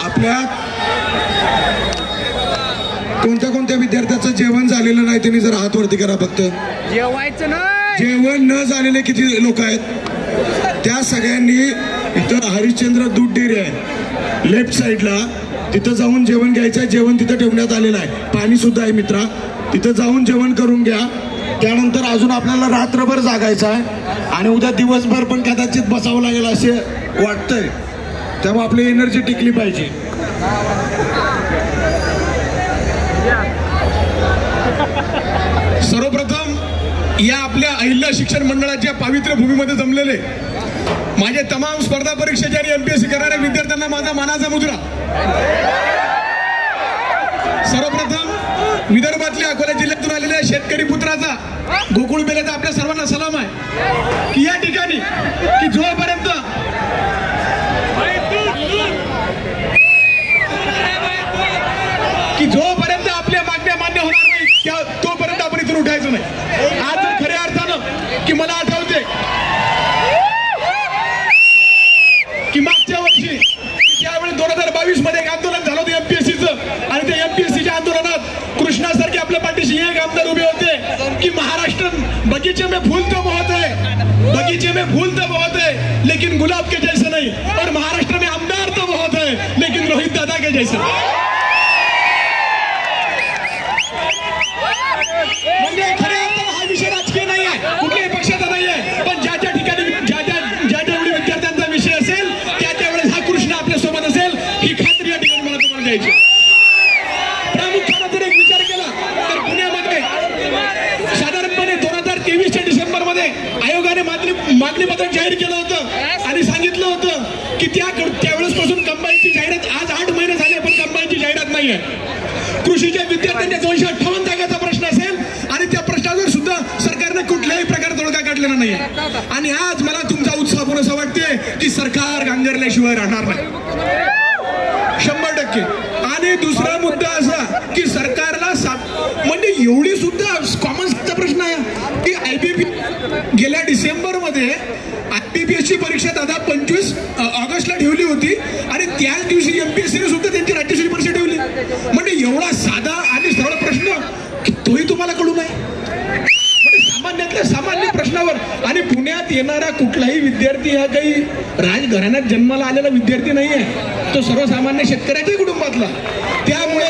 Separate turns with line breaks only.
आपल्या कोणत्या कोणत्या विद्यार्थ्याचं जेवण झालेलं नाही त्यांनी जरा हात वरती करा फक्त.
जेवायचं नाही,
जेवण न झालेले किती लोक आहेत? त्या सगळ्यांनी इथं हरिश्चंद्र दूध डेअरी आहे लेफ्ट साईडला, तिथं जाऊन जेवण घ्यायचं. जेवण तिथं ठेवण्यात आलेलं आहे. पाणी सुद्धा आहे मित्रा, तिथं जाऊन जेवण करून घ्या. त्यानंतर अजून आपल्याला रात्रभर जागायचं आहे आणि उद्या दिवसभर पण कदाचित बसावं लागेल असे वाटतंय. तेव्हा आपली एनर्जी टिकली पाहिजे.
सर्वप्रथम या आपल्या अहिल्या शिक्षण मंडळाच्या पावित्र्य भूमीमध्ये जमलेले माझे तमाम स्पर्धा परीक्षेच्या आणि एमपीएससी करणाऱ्या विद्यार्थ्यांना माझा मानाचा मुजरा. सर्वप्रथम विदर्भातल्या अकोला जिल्ह्यातून आलेल्या शेतकरी पुत्राचा गोकुळ बेलेचा आपल्या सर्वांना सलाम आहे की या ठिकाणी की जोपर्यंत आपल्या मागण्या मान्य होणार नाही तोपर्यंत आपण इथून उठायचं नाही. आज जर खऱ्या अर्थानं की मला आठवते की मागच्या वर्षी त्यावेळी 2022 मध्ये एक आंदोलन झालं होतं एमपीएससीचं आणि त्या एमपीएससीच्या आंदोलनात कृष्णासारखे आपल्या पाठीशी एक आमदार उभे होते की महाराष्ट्र बगीचे में फूल तो बहुत है, बगीचे में फूल तो बहुत है लेकिन गुलाब के जैसे नहीं, और महाराष्ट्र में आमदार तो बहुत है लेकिन रोहित दादा के जैसे. म्हणजे खऱ्या अर्थानं हा विषय राजकीय नाही आहे, कुठल्याही पक्षाचा नाही आहे, पण ज्या ज्या ठिकाणी ज्या विद्यार्थ्यांचा विषय असेल त्या वेळेस हा कृष्ण आपल्या सोबत असेल ही खात्री या ठिकाणी मला तुम्हाला द्यायची. प्रामुख्याने जर एक विचार केला तर पुण्यामध्ये साधारणपणे 2023च्या डिसेंबरमध्ये आयोगाने मागणी पत्रक जाहीर केलं होतं आणि सांगितलं होतं की त्यावेळेस पासून कंबाईनची जाहिरात, आज 8 महिने झाले पण कंबाईनची जाहिरात नाही आहे. कृषीच्या विद्यार्थ्यांच्या 258 जागाचा प्रश्न असेल आणि त्या प्रश्नावर सुद्धा सरकारने कुठल्याही प्रकारचा तोडगा काढलेला नाहीये. आणि आज मला तुमचा उत्साह पण असं वाटते की सरकार गांगरल्याशिवाय राहणार नाही 100%. आणि दुसरा मुद्दा असा की सरकारला म्हणजे एवढी सुद्धा कॉमन सेन्सचा प्रश्न आहे की आयबीपी गेल्या डिसेंबरमध्ये आयबीपीएसची परीक्षा दादा 25 ऑगस्टला ठेवली होती आणि त्याच दिवशी एमपीएससीने सुद्धा त्यांची राज्यस्तरीय परीक्षा ठेवली. म्हणजे एवढा साधा आणि सरळ प्रश्न की तोही तुम्हाला कळू नये. म्हणजे सामान्यातल्या सामान्य प्रश्नावर. आणि पुण्यात येणारा कुठलाही विद्यार्थी हा काही राजघराण्यात जन्माला आलेला विद्यार्थी नाहीये, तो सर्वसामान्य शेतकऱ्याच्याही कुटुंबातला. त्यामुळे